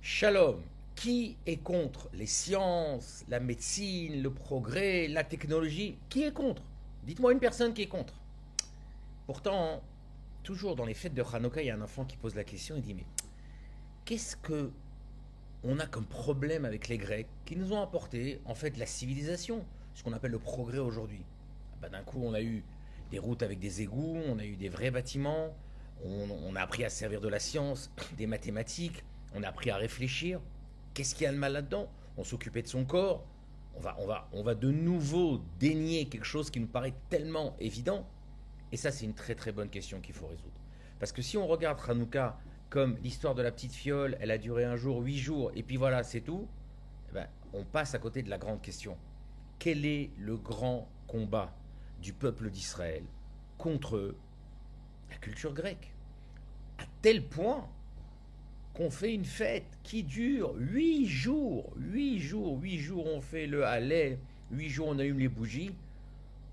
Shalom. Qui est contre les sciences, la médecine, le progrès, la technologie? Qui est contre? Dites-moi une personne qui est contre. Pourtant, toujours dans les fêtes de Hanouka, il y a un enfant qui pose la question et dit mais qu'est-ce que on a comme problème avec les Grecs qui nous ont apporté en fait la civilisation, ce qu'on appelle le progrès aujourd'hui? D'un coup, on a eu des routes avec des égouts, on a eu des vrais bâtiments, on a appris à se servir de la science, des mathématiques, on a appris à réfléchir. Qu'est-ce qu'il y a de mal là-dedans? On s'occupait de son corps. On va de nouveau dénier quelque chose qui nous paraît tellement évident. Et ça, c'est une très très bonne question qu'il faut résoudre. Parce que si on regarde Hanouka comme l'histoire de la petite fiole, elle a duré un jour, 8 jours, et puis voilà, c'est tout, eh ben, on passe à côté de la grande question. Quel est le grand combat du peuple d'Israël contre la culture grecque? À tel point qu'on fait une fête qui dure 8 jours. 8 jours, 8 jours on fait le Hallel, 8 jours on allume les bougies,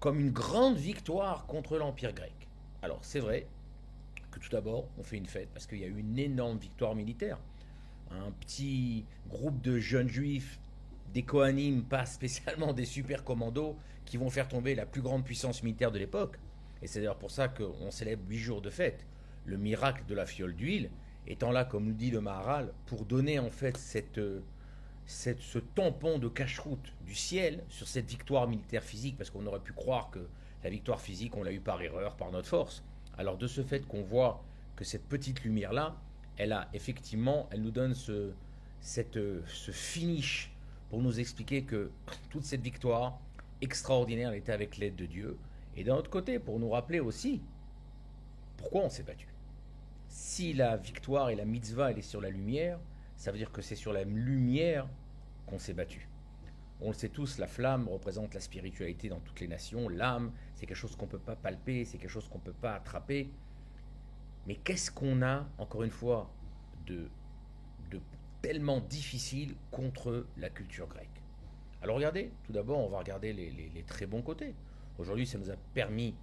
comme une grande victoire contre l'Empire grec. Alors c'est vrai que tout d'abord on fait une fête parce qu'il y a eu une énorme victoire militaire. Un petit groupe de jeunes juifs, des Kohanim, pas spécialement des super commandos, qui vont faire tomber la plus grande puissance militaire de l'époque. Et c'est d'ailleurs pour ça qu'on célèbre 8 jours de fête. Le miracle de la fiole d'huile étant là, comme nous dit le Maharal, pour donner en fait ce tampon de cache-route du ciel sur cette victoire militaire physique, parce qu'on aurait pu croire que la victoire physique, on l'a eu par erreur, par notre force. Alors de ce fait qu'on voit que cette petite lumière-là, elle nous donne ce finish pour nous expliquer que toute cette victoire extraordinaire, elle était avec l'aide de Dieu. Et d'un autre côté, pour nous rappeler aussi pourquoi on s'est battu. Si la victoire et la mitzvah, elle est sur la lumière, ça veut dire que c'est sur la lumière qu'on s'est battu. On le sait tous, la flamme représente la spiritualité dans toutes les nations. L'âme, c'est quelque chose qu'on ne peut pas palper, c'est quelque chose qu'on ne peut pas attraper. Mais qu'est-ce qu'on a, encore une fois, de tellement difficile contre la culture grecque? Alors regardez, tout d'abord, on va regarder les très bons côtés. Aujourd'hui, ça nous a permis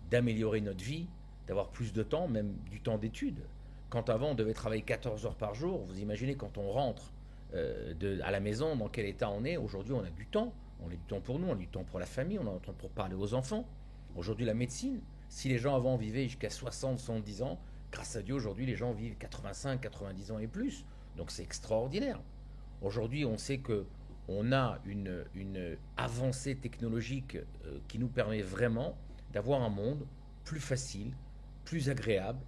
d'améliorer notre vie, d'avoir plus de temps, même du temps d'études. Quand avant on devait travailler 14 heures par jour, vous imaginez quand on rentre à la maison, dans quel état on est. Aujourd'hui on a du temps, on a du temps pour nous, on a du temps pour la famille, on a du temps pour parler aux enfants. Aujourd'hui la médecine, si les gens avant vivaient jusqu'à 60, 70 ans, grâce à Dieu aujourd'hui les gens vivent 85, 90 ans et plus. Donc c'est extraordinaire. Aujourd'hui on sait que on a une avancée technologique qui nous permet vraiment d'avoir un monde plus facile, plus agréable.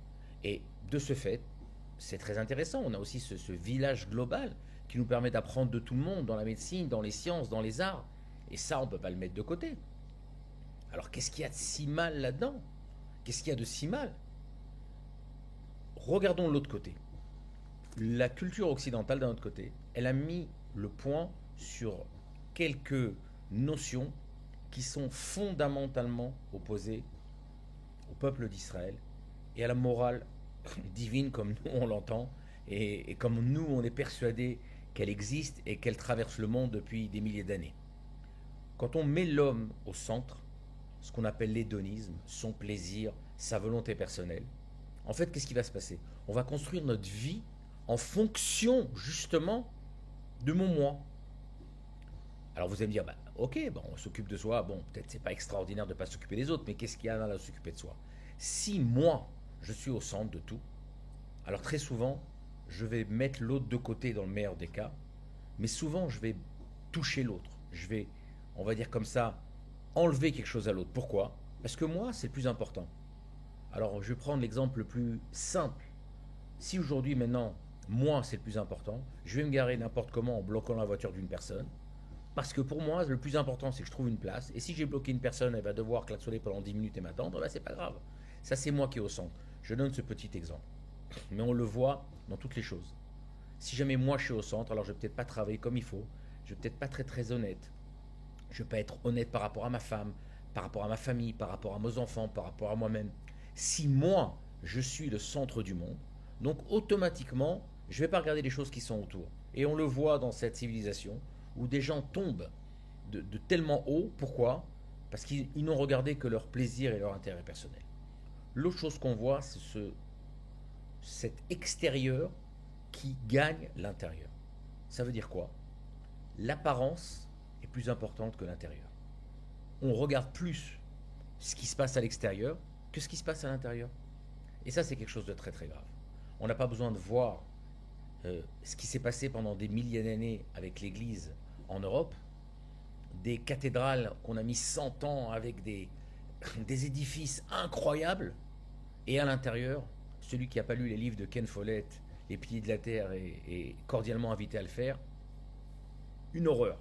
Et de ce fait, c'est très intéressant. On a aussi ce village global qui nous permet d'apprendre de tout le monde dans la médecine, dans les sciences, dans les arts. Et ça, on ne peut pas le mettre de côté. Alors qu'est-ce qu'il y a de si mal là-dedans? Qu'est-ce qu'il y a de si mal? Regardons l'autre côté. La culture occidentale, d'un autre côté, elle a mis le point sur quelques notions qui sont fondamentalement opposées au peuple d'Israël et à la morale divine comme nous on l'entend et comme nous on est persuadé qu'elle existe et qu'elle traverse le monde depuis des milliers d'années. Quand on met l'homme au centre, ce qu'on appelle l'hédonisme, son plaisir, sa volonté personnelle, en fait qu'est-ce qui va se passer? On va construire notre vie en fonction justement de mon moi. Alors vous allez me dire, ok, on s'occupe de soi, bon, peut-être c'est pas extraordinaire de ne pas s'occuper des autres, mais qu'est-ce qu'il y a à s'occuper de soi? Si moi, je suis au centre de tout, alors très souvent, je vais mettre l'autre de côté dans le meilleur des cas, mais souvent, je vais toucher l'autre. Je vais, on va dire comme ça, enlever quelque chose à l'autre. Pourquoi? Parce que moi, c'est le plus important. Alors, je vais prendre l'exemple le plus simple. Si aujourd'hui, maintenant, moi, c'est le plus important, je vais me garer n'importe comment en bloquant la voiture d'une personne, parce que pour moi, le plus important, c'est que je trouve une place. Et si j'ai bloqué une personne, elle va devoir klaxonner pendant 10 minutes et m'attendre, c'est pas grave. Ça, c'est moi qui est au centre. Je donne ce petit exemple. Mais on le voit dans toutes les choses. Si jamais moi je suis au centre, alors je vais peut-être pas travailler comme il faut. Je vais peut-être pas très très honnête. Je vais pas être honnête par rapport à ma femme, par rapport à ma famille, par rapport à mes enfants, par rapport à moi-même. Si moi, je suis le centre du monde, donc automatiquement, je vais pas regarder les choses qui sont autour. Et on le voit dans cette civilisation, où des gens tombent de tellement haut. Pourquoi? Parce qu'ils n'ont regardé que leur plaisir et leur intérêt personnel. L'autre chose qu'on voit, c'est cet extérieur qui gagne l'intérieur. Ça veut dire quoi? L'apparence est plus importante que l'intérieur. On regarde plus ce qui se passe à l'extérieur que ce qui se passe à l'intérieur. Et ça, c'est quelque chose de très très grave. On n'a pas besoin de voir ce qui s'est passé pendant des milliers d'années avec l'Église en Europe, des cathédrales qu'on a mis 100 ans avec des édifices incroyables, et à l'intérieur, celui qui n'a pas lu les livres de Ken Follett, Les Piliers de la Terre, est cordialement invité à le faire. Une horreur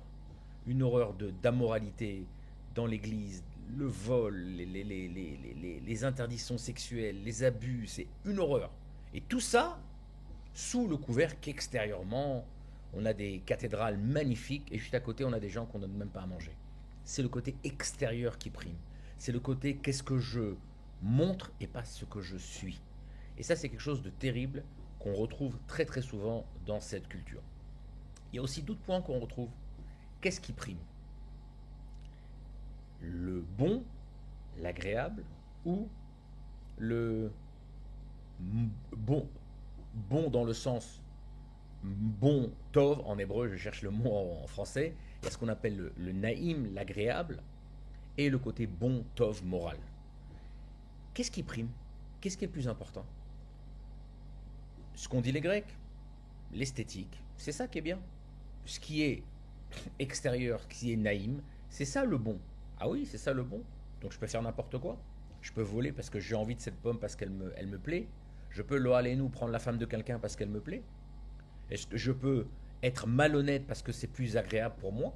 d'amoralité dans l'Église, le vol, les interdictions sexuelles, les abus, c'est une horreur. Et tout ça sous le couvert qu'extérieurement, on a des cathédrales magnifiques et juste à côté, on a des gens qu'on ne donne même pas à manger. C'est le côté extérieur qui prime. C'est le côté qu'est-ce que je montre et pas ce que je suis. Et ça, c'est quelque chose de terrible qu'on retrouve très très souvent dans cette culture. Il y a aussi d'autres points qu'on retrouve. Qu'est-ce qui prime? Le bon, l'agréable ou le bon, bon dans le sens bon, tov en hébreu, je cherche le mot en français. Il y a ce qu'on appelle le naïm, l'agréable, et le côté bon, tov, moral. Qu'est-ce qui prime? Qu'est-ce qui est le plus important? Ce qu'ont dit les Grecs, l'esthétique, c'est ça qui est bien. Ce qui est extérieur, ce qui est naïm, c'est ça le bon. Ah oui, c'est ça le bon. Donc je peux faire n'importe quoi. Je peux voler parce que j'ai envie de cette pomme parce qu'elle me plaît. Je peux lo nous prendre la femme de quelqu'un parce qu'elle me plaît. Est-ce que je peux être malhonnête parce que c'est plus agréable pour moi?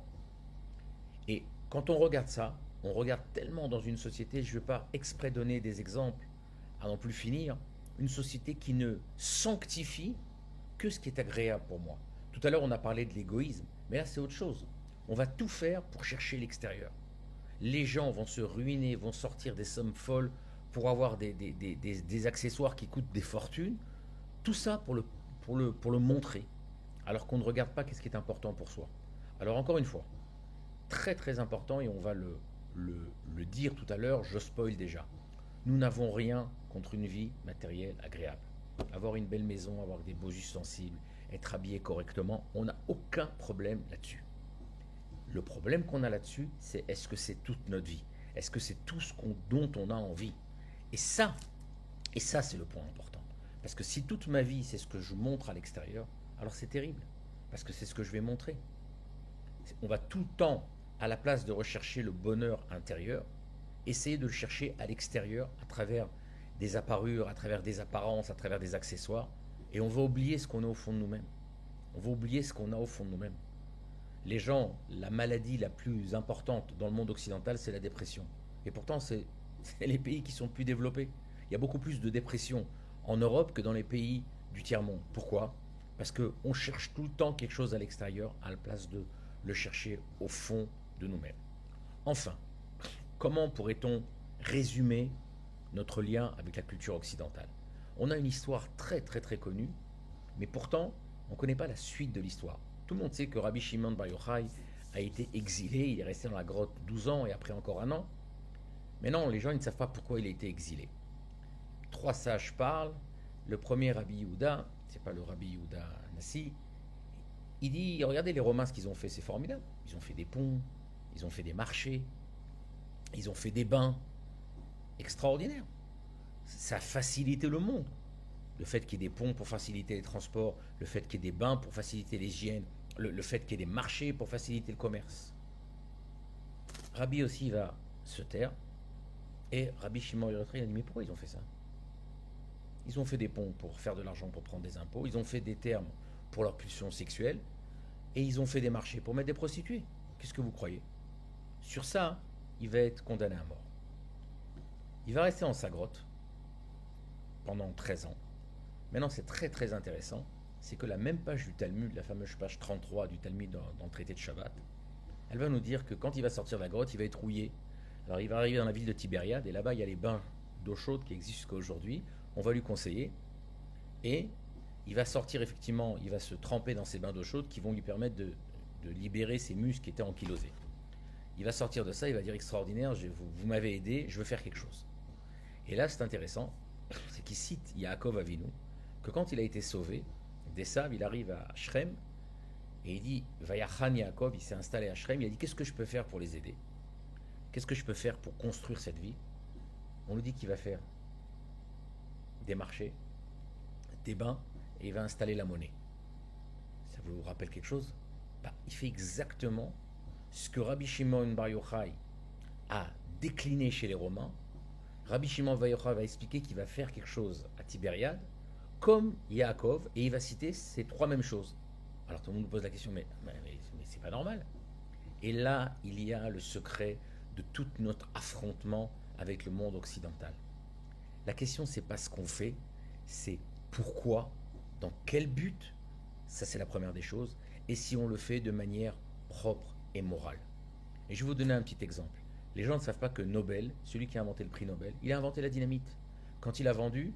Et quand on regarde ça, on regarde tellement dans une société, je ne veux pas exprès donner des exemples à n'en plus finir, une société qui ne sanctifie que ce qui est agréable pour moi. Tout à l'heure, on a parlé de l'égoïsme, mais là, c'est autre chose. On va tout faire pour chercher l'extérieur. Les gens vont se ruiner, vont sortir des sommes folles pour avoir des accessoires qui coûtent des fortunes. Tout ça pour le montrer, alors qu'on ne regarde pas qu'est-ce qui est important pour soi. Alors encore une fois, très très important, et on va le dire tout à l'heure, je spoil déjà. Nous n'avons rien contre une vie matérielle agréable. Avoir une belle maison, avoir des beaux ustensiles, être habillé correctement, on n'a aucun problème là-dessus. Le problème qu'on a là-dessus, c'est est-ce que c'est toute notre vie? Est-ce que c'est tout ce dont on a envie? Et ça c'est le point important. Parce que si toute ma vie, c'est ce que je montre à l'extérieur, alors c'est terrible. Parce que c'est ce que je vais montrer. On va tout le temps, à la place de rechercher le bonheur intérieur, essayer de le chercher à l'extérieur, à travers des apparures, à travers des apparences, à travers des accessoires. Et on va oublier ce qu'on a au fond de nous-mêmes. On va oublier ce qu'on a au fond de nous-mêmes. Les gens, la maladie la plus importante dans le monde occidental, c'est la dépression. Et pourtant, c'est les pays qui sont plus développés. Il y a beaucoup plus de dépression en Europe que dans les pays du tiers-monde. Pourquoi? Parce qu'on cherche tout le temps quelque chose à l'extérieur, à la place de le chercher au fond de nous-mêmes. Enfin, comment pourrait-on résumer notre lien avec la culture occidentale? On a une histoire très très très connue, mais pourtant, on ne connaît pas la suite de l'histoire. Tout le monde sait que Rabbi Shimon Bar Yochai a été exilé, il est resté dans la grotte 12 ans et après encore un an. Mais non, les gens ils ne savent pas pourquoi il a été exilé. 3 sages parlent. Le premier, Rabbi Yehuda, c'est pas le Rabbi Yehuda Nassi, il dit, regardez les Romains ce qu'ils ont fait, c'est formidable. Ils ont fait des ponts, ils ont fait des marchés, ils ont fait des bains extraordinaires. Ça a facilité le monde. Le fait qu'il y ait des ponts pour faciliter les transports, le fait qu'il y ait des bains pour faciliter l'hygiène, le fait qu'il y ait des marchés pour faciliter le commerce. Rabbi aussi va se taire, et Rabbi Shimon Bar Yochai a dit, mais pourquoi ils ont fait ça? Ils ont fait des ponts pour faire de l'argent, pour prendre des impôts, ils ont fait des termes pour leur pulsion sexuelle, et ils ont fait des marchés pour mettre des prostituées. Qu'est-ce que vous croyez? Sur ça, il va être condamné à mort. Il va rester dans sa grotte pendant 13 ans. Maintenant, c'est très très intéressant, c'est que la même page du Talmud, la fameuse page 33 du Talmud dans le traité de Shabbat, elle va nous dire que quand il va sortir de la grotte, il va être rouillé. Alors il va arriver dans la ville de Tibériade, et là-bas il y a les bains d'eau chaude qui existent jusqu'à aujourd'hui. On va lui conseiller, et il va sortir effectivement, il va se tremper dans ces bains d'eau chaude qui vont lui permettre de libérer ses muscles qui étaient ankylosés. Il va sortir de ça, il va dire extraordinaire, vous m'avez aidé, je veux faire quelque chose. Et là c'est intéressant, c'est qu'il cite Yaakov Avinu, que quand il a été sauvé, d'Esav, il arrive à Shrem et il dit, Vayachan Yaakov, il s'est installé à Shrem, il a dit, qu'est-ce que je peux faire pour les aider? Qu'est-ce que je peux faire pour construire cette vie? On nous dit qu'il va faire des marchés, des bains, et il va installer la monnaie. Ça vous rappelle quelque chose? Il fait exactement ce que Rabbi Shimon Bar Yochai a décliné chez les Romains. Rabbi Shimon Bar Yochai va expliquer qu'il va faire quelque chose à Tibériade, comme Yaakov, et il va citer ces trois mêmes choses. Alors tout le monde nous pose la question, mais c'est pas normal. Et là, il y a le secret de tout notre affrontement avec le monde occidental. La question, c'est pas ce qu'on fait, c'est pourquoi, dans quel but, ça c'est la première des choses, et si on le fait de manière propre et morale. Et je vais vous donner un petit exemple. Les gens ne savent pas que Nobel, celui qui a inventé le prix Nobel, il a inventé la dynamite. Quand il a vendu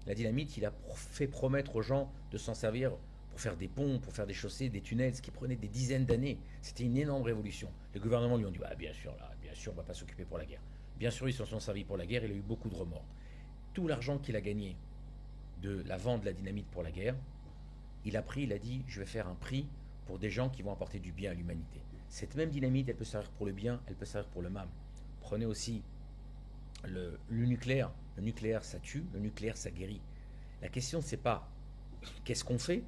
la dynamite, il a fait promettre aux gens de s'en servir pour faire des ponts, pour faire des chaussées, des tunnels, ce qui prenait des dizaines d'années. C'était une énorme révolution. Les gouvernements lui ont dit, bien sûr, on ne va pas s'occuper pour la guerre. Bien sûr, ils s'en sont servis pour la guerre, il a eu beaucoup de remords. Tout l'argent qu'il a gagné de la vente de la dynamite pour la guerre, il a dit, je vais faire un prix pour des gens qui vont apporter du bien à l'humanité. Cette même dynamite, elle peut servir pour le bien, elle peut servir pour le mal. Prenez aussi le nucléaire. Le nucléaire, ça tue, le nucléaire, ça guérit. La question, c'est pas qu'est-ce qu'on fait,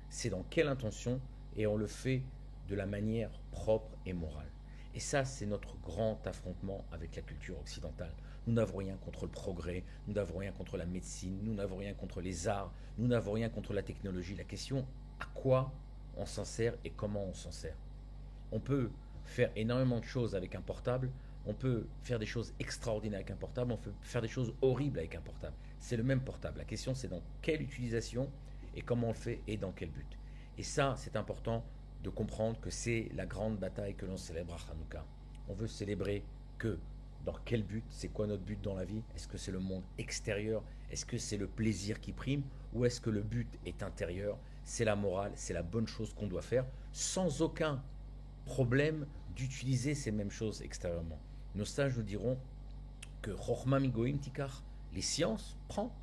c'est dans quelle intention, et on le fait de la manière propre et morale. Et ça, c'est notre grand affrontement avec la culture occidentale. Nous n'avons rien contre le progrès, nous n'avons rien contre la médecine, nous n'avons rien contre les arts, nous n'avons rien contre la technologie. La question, à quoi on s'en sert et comment on s'en sert. On peut faire énormément de choses avec un portable, on peut faire des choses extraordinaires avec un portable, on peut faire des choses horribles avec un portable. C'est le même portable. La question, c'est dans quelle utilisation et comment on le fait et dans quel but. Et ça, c'est important de comprendre que c'est la grande bataille que l'on célèbre à Hanouka. On veut célébrer que dans quel but, c'est quoi notre but dans la vie? Est-ce que c'est le monde extérieur? Est-ce que c'est le plaisir qui prime? Ou est-ce que le but est intérieur? C'est la morale, c'est la bonne chose qu'on doit faire, sans aucun problème d'utiliser ces mêmes choses extérieurement. Nos sages nous diront que Chochma Migoim Tikar, les sciences, prend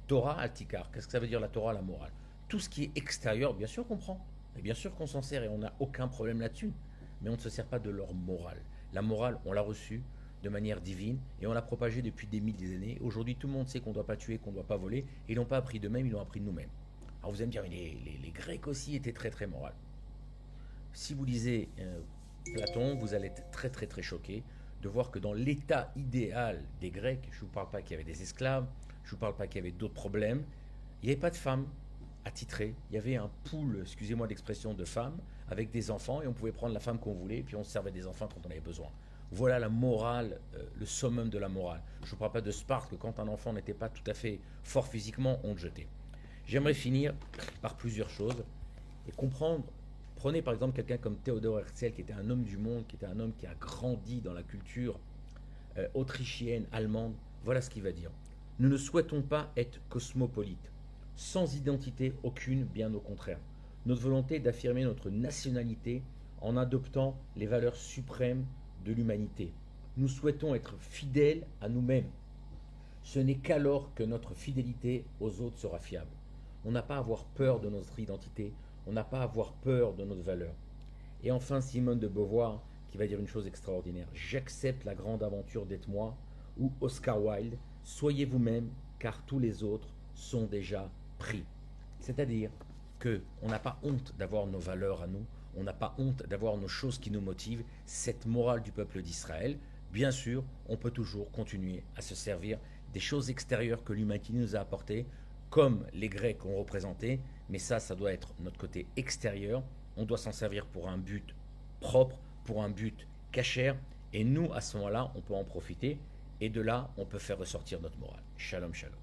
Torah al Tikar. Qu'est-ce que ça veut dire la Torah, la morale? Tout ce qui est extérieur, bien sûr qu'on prend. Et bien sûr qu'on s'en sert et on n'a aucun problème là-dessus. Mais on ne se sert pas de leur morale. La morale, on l'a reçue de manière divine et on l'a propagée depuis des milliers d'années. Aujourd'hui, tout le monde sait qu'on ne doit pas tuer, qu'on ne doit pas voler. Et ils n'ont pas appris d'eux-mêmes, ils l'ont appris de nous-mêmes. Alors vous allez me dire, mais les Grecs aussi étaient très très moraux. Si vous lisez Platon, vous allez être très très très choqué de voir que dans l'état idéal des Grecs, je ne vous parle pas qu'il y avait des esclaves, je ne vous parle pas qu'il y avait d'autres problèmes, il n'y avait pas de femmes attitrées, il y avait un pool, excusez-moi l'expression, de femmes avec des enfants et on pouvait prendre la femme qu'on voulait et puis on se servait des enfants quand on avait besoin. Voilà la morale, le summum de la morale. Je ne vous parle pas de Sparte, que quand un enfant n'était pas tout à fait fort physiquement, on le jetait. J'aimerais finir par plusieurs choses et comprendre. Prenez par exemple quelqu'un comme Théodore Herzl, qui était un homme du monde, qui était un homme qui a grandi dans la culture autrichienne, allemande. Voilà ce qu'il va dire. Nous ne souhaitons pas être cosmopolites, sans identité aucune, bien au contraire. Notre volonté est d'affirmer notre nationalité en adoptant les valeurs suprêmes de l'humanité. Nous souhaitons être fidèles à nous-mêmes. Ce n'est qu'alors que notre fidélité aux autres sera fiable. On n'a pas à avoir peur de notre identité, on n'a pas à avoir peur de notre valeur. Et enfin, Simone de Beauvoir, qui va dire une chose extraordinaire. J'accepte la grande aventure d'être moi, ou Oscar Wilde, soyez vous-même, car tous les autres sont déjà pris. C'est-à-dire qu'on n'a pas honte d'avoir nos valeurs à nous, on n'a pas honte d'avoir nos choses qui nous motivent, cette morale du peuple d'Israël. Bien sûr, on peut toujours continuer à se servir des choses extérieures que l'humanité nous a apportées, comme les Grecs ont représenté, mais ça doit être notre côté extérieur. On doit s'en servir pour un but propre, pour un but cachère, et nous, à ce moment-là, on peut en profiter, et de là, on peut faire ressortir notre morale. Shalom, shalom.